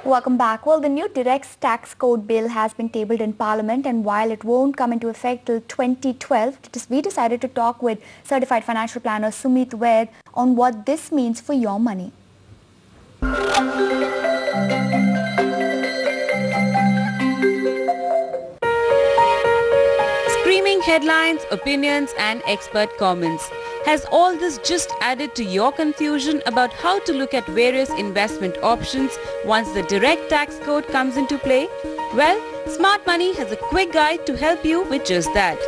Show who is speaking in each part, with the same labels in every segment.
Speaker 1: Welcome back. Well, the new direct tax code bill has been tabled in Parliament, and while it won't come into effect till 2012, we decided to talk with certified financial planner Sumeet Vaid on what this means for your money.
Speaker 2: Screaming headlines, opinions and expert comments. Has all this just added to your confusion about how to look at various investment options once the direct tax code comes into play? Well, Smart Money has a quick guide to help you with just that.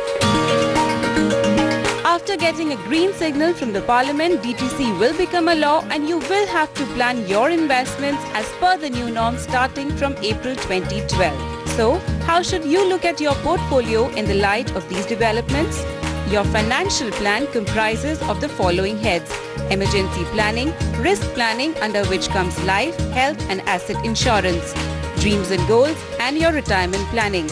Speaker 2: After getting a green signal from the Parliament, DTC will become a law and you will have to plan your investments as per the new norms starting from April 2012. So, how should you look at your portfolio in the light of these developments? Your financial plan comprises of the following heads: emergency planning, risk planning under which comes life, health and asset insurance, dreams and goals, and your retirement planning.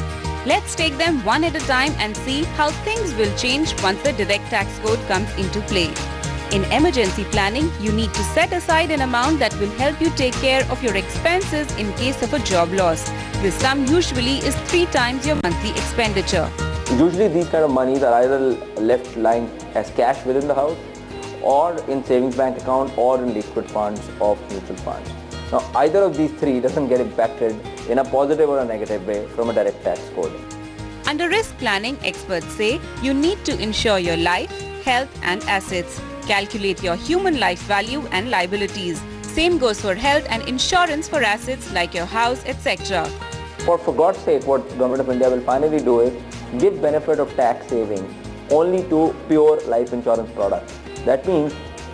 Speaker 2: Let's take them one at a time and see how things will change once the direct tax code comes into play. In emergency planning, you need to set aside an amount that will help you take care of your expenses in case of a job loss. This sum usually is 3 times your monthly expenditure.
Speaker 3: Usually these kind of monies are either left lying as cash within the house or in savings bank account or in liquid funds or mutual funds. Now either of these three doesn't get impacted in a positive or a negative way from a direct tax code.
Speaker 2: Under risk planning, experts say you need to insure your life, health and assets. Calculate your human life value and liabilities. Same goes for health and insurance for assets like your house, etc.
Speaker 3: For God's sake, what Government of India will finally do is give benefit of tax savings only to pure life insurance products. That means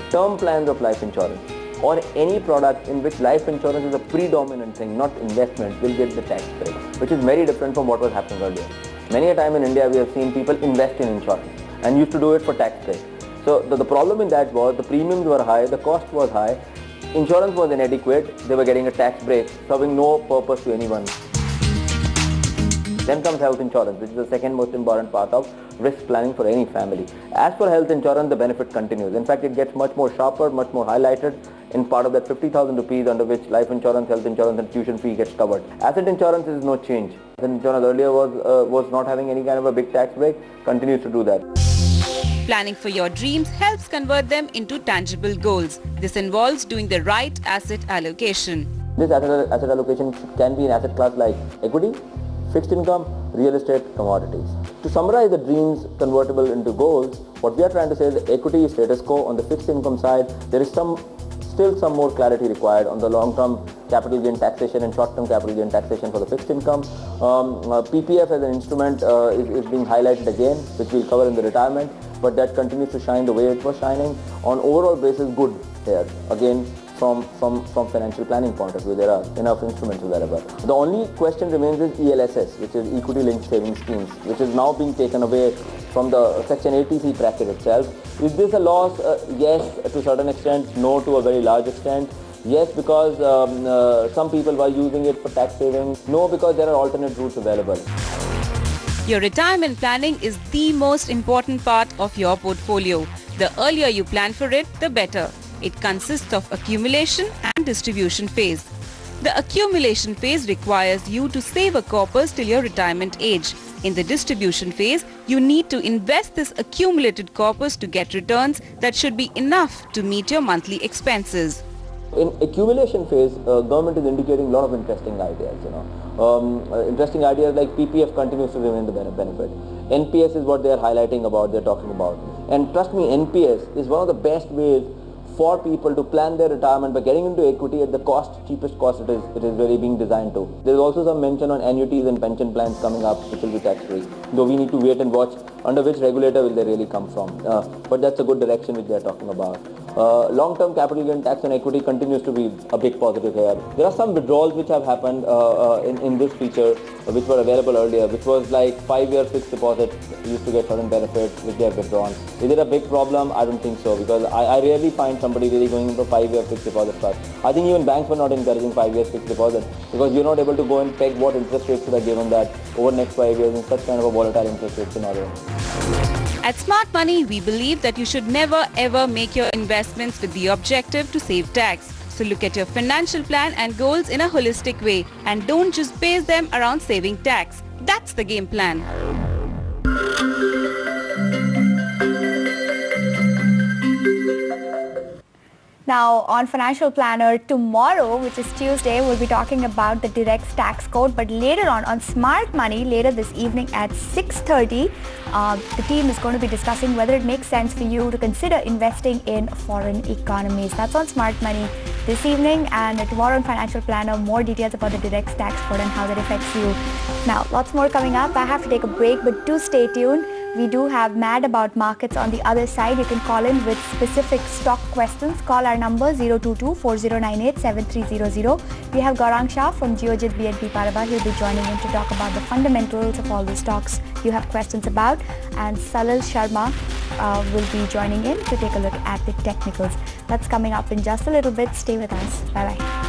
Speaker 3: term plans of life insurance or any product in which life insurance is a predominant thing, not investment, will get the tax break, which is very different from what was happening earlier. Many a time in India we have seen people invest in insurance and used to do it for tax break. So the problem in that was the premiums were high, the cost was high, insurance was inadequate, they were getting a tax break, serving no purpose to anyone. Then comes health insurance, which is the second most important part of risk planning for any family. As for health insurance, the benefit continues. In fact, it gets much more sharper, much more highlighted in part of that 50,000 rupees under which life insurance, health insurance and tuition fee gets covered. Asset insurance is no change. Asset insurance earlier was not having any kind of a big tax break, continues to do that.
Speaker 2: Planning for your dreams helps convert them into tangible goals. This involves doing the right asset allocation.
Speaker 3: This asset allocation can be an asset class like equity, fixed income, real estate, commodities. To summarize the dreams convertible into goals, what we are trying to say is the equity is status quo. On the fixed income side, there is still some more clarity required on the long-term capital gain taxation and short-term capital gain taxation for the fixed income. PPF as an instrument is being highlighted again, which we'll cover in the retirement, but that continues to shine the way it was shining. On overall basis, good here. Again, from financial planning point of view, there are enough instruments available. The only question remains is ELSS, which is equity linked savings schemes, which is now being taken away from the section 80C bracket itself. Is this a loss? Yes, to a certain extent. No, to a very large extent. Yes, because some people were using it for tax savings. No, because there are alternate routes available.
Speaker 2: Your retirement planning is the most important part of your portfolio. The earlier you plan for it, the better. It consists of accumulation and distribution phase. The accumulation phase requires you to save a corpus till your retirement age. In the distribution phase, you need to invest this accumulated corpus to get returns that should be enough to meet your monthly expenses.
Speaker 3: In accumulation phase, government is indicating a lot of interesting ideas. Interesting ideas like PPF continues to remain the benefit. NPS is what they are highlighting about, they're talking about. And trust me, NPS is one of the best ways for people to plan their retirement by getting into equity at the cheapest cost it is really being designed to. There is also some mention on annuities and pension plans coming up which will be tax free, though we need to wait and watch under which regulator will they really come from. But that's a good direction which they are talking about. Long-term capital gain tax on equity continues to be a big positive here. There are some withdrawals which have happened in this feature which were available earlier, which was like 5-year fixed deposit used to get certain benefits which they have withdrawn. Is it a big problem? I don't think so, because I rarely find somebody really going into 5-year fixed deposit fund. I think even banks were not encouraging 5-year fixed deposit because you're not able to go and peg what interest rates should have given that over the next 5 years in such kind of a volatile interest rate scenario.
Speaker 2: At Smart Money, we believe that you should never ever make your investments with the objective to save tax. So look at your financial plan and goals in a holistic way and don't just base them around saving tax. That's the game plan.
Speaker 1: Now, on Financial Planner tomorrow, which is Tuesday, we'll be talking about the direct tax code. But later on Smart Money, later this evening at 6:30, the team is going to be discussing whether it makes sense for you to consider investing in foreign economies. That's on Smart Money this evening, and tomorrow on Financial Planner, more details about the direct tax code and how that affects you. Now, lots more coming up. I have to take a break, but do stay tuned. We do have Mad About Markets on the other side. You can call in with specific stock questions. Call our number 022-4098-7300. We have Gaurang Shah from Geojit BNP Paribas. He'll be joining in to talk about the fundamentals of all the stocks you have questions about. And Salil Sharma will be joining in to take a look at the technicals. That's coming up in just a little bit. Stay with us. Bye-bye.